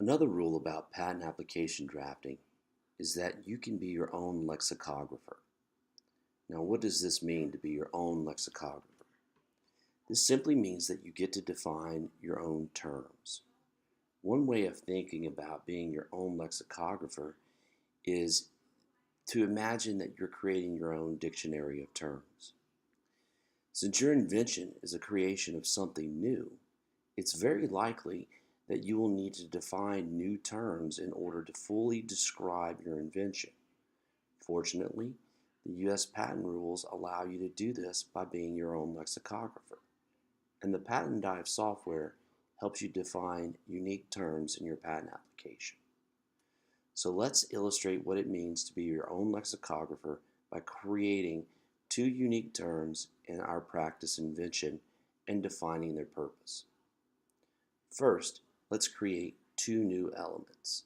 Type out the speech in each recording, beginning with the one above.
Another rule about patent application drafting is that you can be your own lexicographer. Now, what does this mean to be your own lexicographer? This simply means that you get to define your own terms. One way of thinking about being your own lexicographer is to imagine that you're creating your own dictionary of terms. Since your invention is a creation of something new, it's very likely that you will need to define new terms in order to fully describe your invention. Fortunately, the U.S. patent rules allow you to do this by being your own lexicographer, and the Patent Dive software helps you define unique terms in your patent application. So let's illustrate what it means to be your own lexicographer by creating two unique terms in our practice invention and defining their purpose. First, let's create two new elements.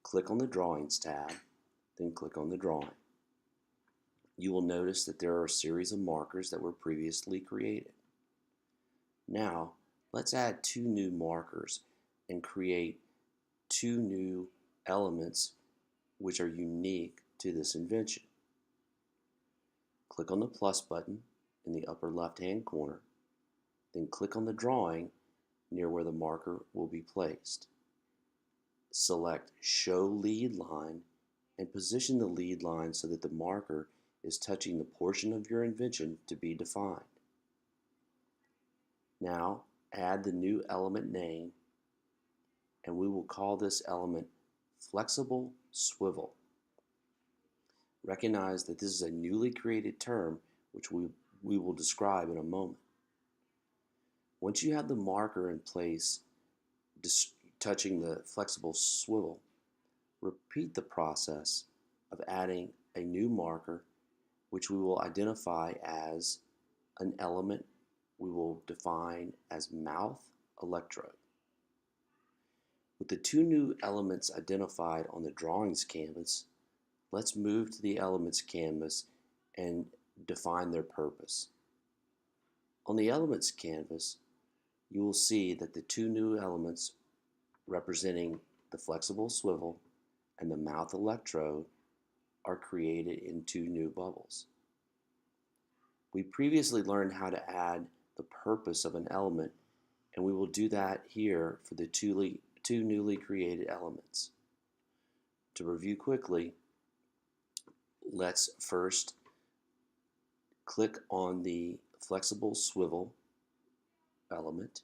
Click on the Drawings tab, then click on the drawing. You will notice that there are a series of markers that were previously created. Now, let's add two new markers and create two new elements which are unique to this invention. Click on the plus button in the upper left-hand corner, then click on the drawing near where the marker will be placed. Select Show Lead Line and position the lead line so that the marker is touching the portion of your invention to be defined. Now, add the new element name, and we will call this element Flexible Swivel. Recognize that this is a newly created term which we will describe in a moment. Once you have the marker in place touching the flexible swivel, repeat the process of adding a new marker which we will identify as an element we will define as mouth electrode. With the two new elements identified on the drawings canvas, let's move to the elements canvas and define their purpose. On the elements canvas, you will see that the two new elements representing the flexible swivel and the mouth electrode are created in two new bubbles. We previously learned how to add the purpose of an element, and we will do that here for the two newly created elements. To review quickly, let's first click on the flexible swivel element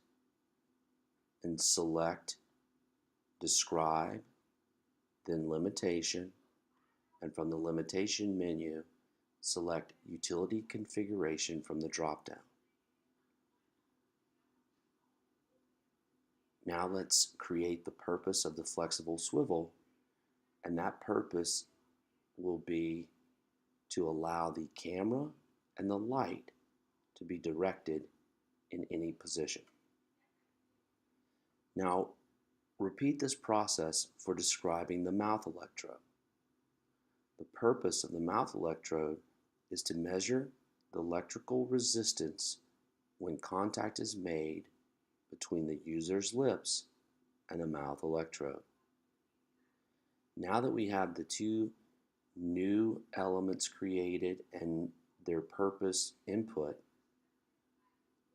and select Describe, then Limitation, and from the Limitation menu, select Utility Configuration from the drop-down. Now let's create the purpose of the flexible swivel, and that purpose will be to allow the camera and the light to be directed in any position. Now, repeat this process for describing the mouth electrode. The purpose of the mouth electrode is to measure the electrical resistance when contact is made between the user's lips and the mouth electrode. Now that we have the two new elements created and their purpose input,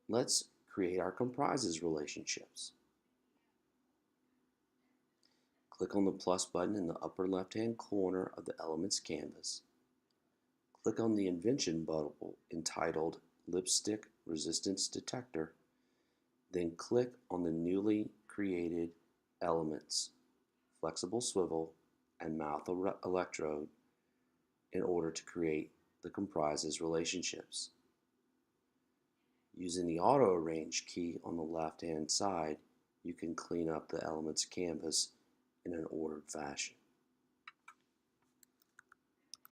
let's create our comprises relationships. Click on the plus button in the upper left-hand corner of the Elements canvas. Click on the invention bubble entitled Lipstick Resistance Detector, then click on the newly created elements, Flexible Swivel and Mouth Electrode, in order to create the comprises relationships. Using the Auto Arrange key on the left-hand side, you can clean up the Elements canvas in an ordered fashion.